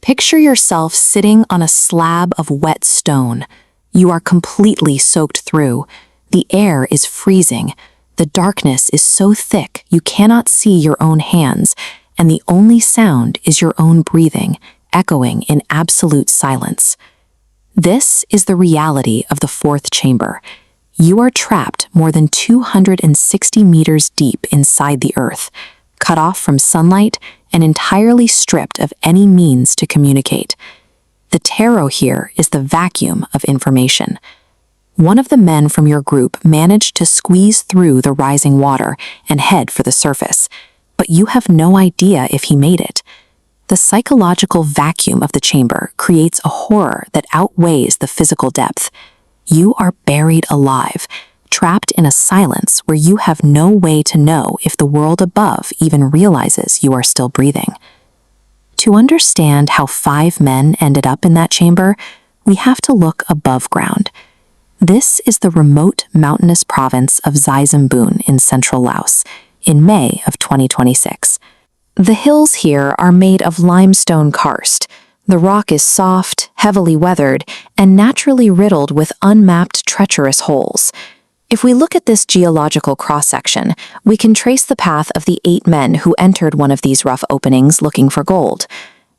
Picture yourself sitting on a slab of wet stone. You are completely soaked through. The air is freezing. The darkness is so thick you cannot see your own hands, and the only sound is your own breathing, echoing in absolute silence. This is the reality of the fourth chamber. You are trapped more than 260 meters deep inside the earth, cut off from sunlight and entirely stripped of any means to communicate. The tarot here is the vacuum of information. One of the men from your group managed to squeeze through the rising water and head for the surface, but you have no idea if he made it. The psychological vacuum of the chamber creates a horror that outweighs the physical depth. You are buried alive, trapped in a silence where you have no way to know if the world above even realizes you are still breathing. To understand how 5 men ended up in that chamber, we have to look above ground. This is the remote mountainous province of Xaizambun in central Laos, in May of 2026. The hills here are made of limestone karst. The rock is soft, heavily weathered, and naturally riddled with unmapped, treacherous holes. If we look at this geological cross-section, we can trace the path of the 8 men who entered one of these rough openings looking for gold.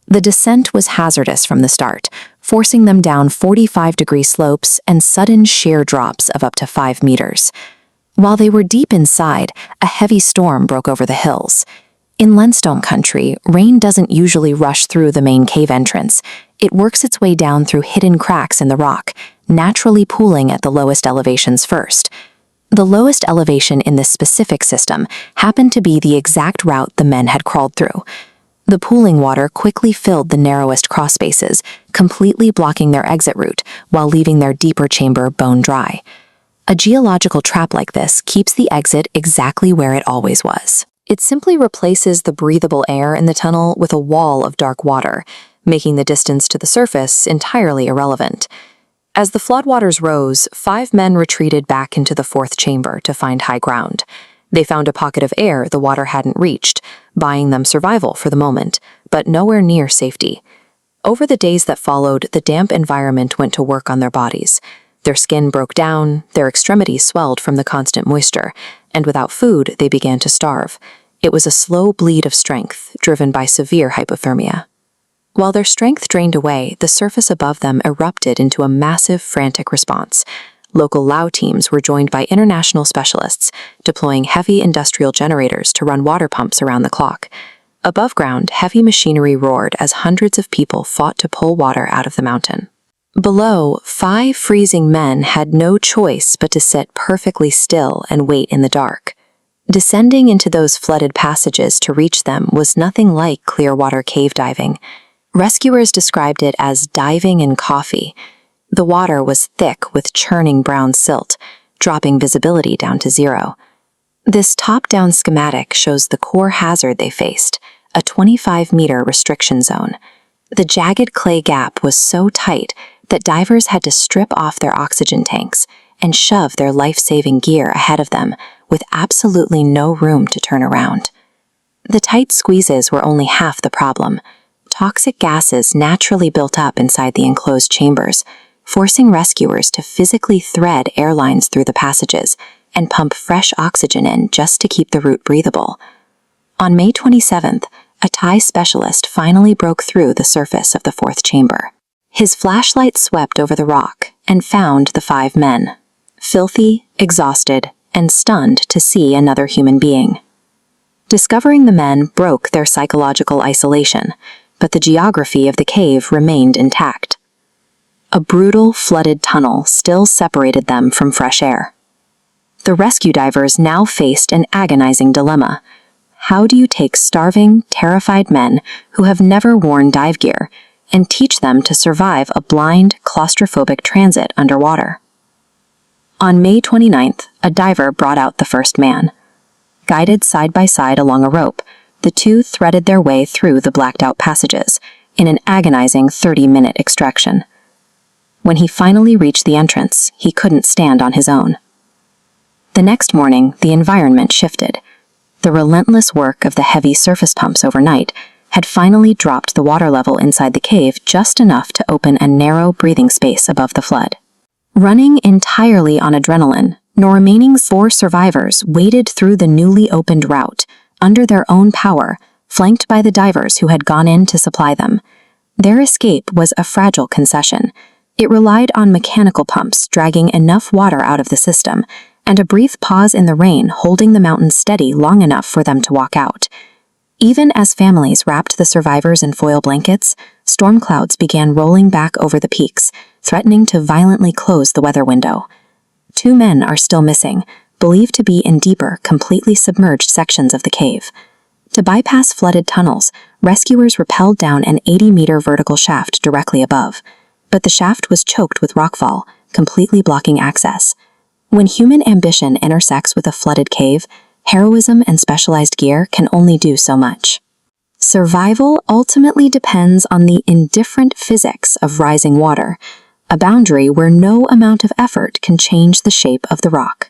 The descent was hazardous from the start, forcing them down 45-degree slopes and sudden sheer drops of up to 5 meters. While they were deep inside, a heavy storm broke over the hills. In limestone country, rain doesn't usually rush through the main cave entrance. It works its way down through hidden cracks in the rock, naturally pooling at the lowest elevations first. The lowest elevation in this specific system happened to be the exact route the men had crawled through. The pooling water quickly filled the narrowest cross spaces, completely blocking their exit route while leaving their deeper chamber bone dry. A geological trap like this keeps the exit exactly where it always was. It simply replaces the breathable air in the tunnel with a wall of dark water, making the distance to the surface entirely irrelevant. As the floodwaters rose, 5 men retreated back into the fourth chamber to find high ground. They found a pocket of air the water hadn't reached, buying them survival for the moment, but nowhere near safety. Over the days that followed, the damp environment went to work on their bodies. Their skin broke down, their extremities swelled from the constant moisture, and without food, they began to starve. It was a slow bleed of strength, driven by severe hypothermia. While their strength drained away, the surface above them erupted into a massive, frantic response. Local Lao teams were joined by international specialists, deploying heavy industrial generators to run water pumps around the clock. Above ground, heavy machinery roared as hundreds of people fought to pull water out of the mountain. Below, 5 freezing men had no choice but to sit perfectly still and wait in the dark. Descending into those flooded passages to reach them was nothing like clear-water cave diving. Rescuers described it as diving in coffee. The water was thick with churning brown silt, dropping visibility down to 0. This top-down schematic shows the core hazard they faced, a 25-meter restriction zone. The jagged clay gap was so tight that divers had to strip off their oxygen tanks and shove their life-saving gear ahead of them, with absolutely no room to turn around. The tight squeezes were only half the problem. Toxic gases naturally built up inside the enclosed chambers, forcing rescuers to physically thread air lines through the passages and pump fresh oxygen in just to keep the route breathable. On May 27th, a Thai specialist finally broke through the surface of the fourth chamber. His flashlight swept over the rock and found the 5 men, filthy, exhausted, and stunned to see another human being. Discovering the men broke their psychological isolation, but the geography of the cave remained intact. A brutal, flooded tunnel still separated them from fresh air. The rescue divers now faced an agonizing dilemma. How do you take starving, terrified men who have never worn dive gear and teach them to survive a blind, claustrophobic transit underwater? On May 29th, a diver brought out the first man. Guided side by side along a rope, the 2 threaded their way through the blacked-out passages in an agonizing 30-minute extraction. When he finally reached the entrance, he couldn't stand on his own. The next morning, the environment shifted. The relentless work of the heavy surface pumps overnight had finally dropped the water level inside the cave just enough to open a narrow breathing space above the flood. Running entirely on adrenaline, the remaining 4 survivors waded through the newly opened route, under their own power, flanked by the divers who had gone in to supply them. Their escape was a fragile concession. It relied on mechanical pumps dragging enough water out of the system, and a brief pause in the rain holding the mountain steady long enough for them to walk out. Even as families wrapped the survivors in foil blankets, storm clouds began rolling back over the peaks, threatening to violently close the weather window. 2 men are still missing, believed to be in deeper, completely submerged sections of the cave. To bypass flooded tunnels, rescuers rappelled down an 80-meter vertical shaft directly above. But the shaft was choked with rockfall, completely blocking access. When human ambition intersects with a flooded cave, heroism and specialized gear can only do so much. Survival ultimately depends on the indifferent physics of rising water, a boundary where no amount of effort can change the shape of the rock.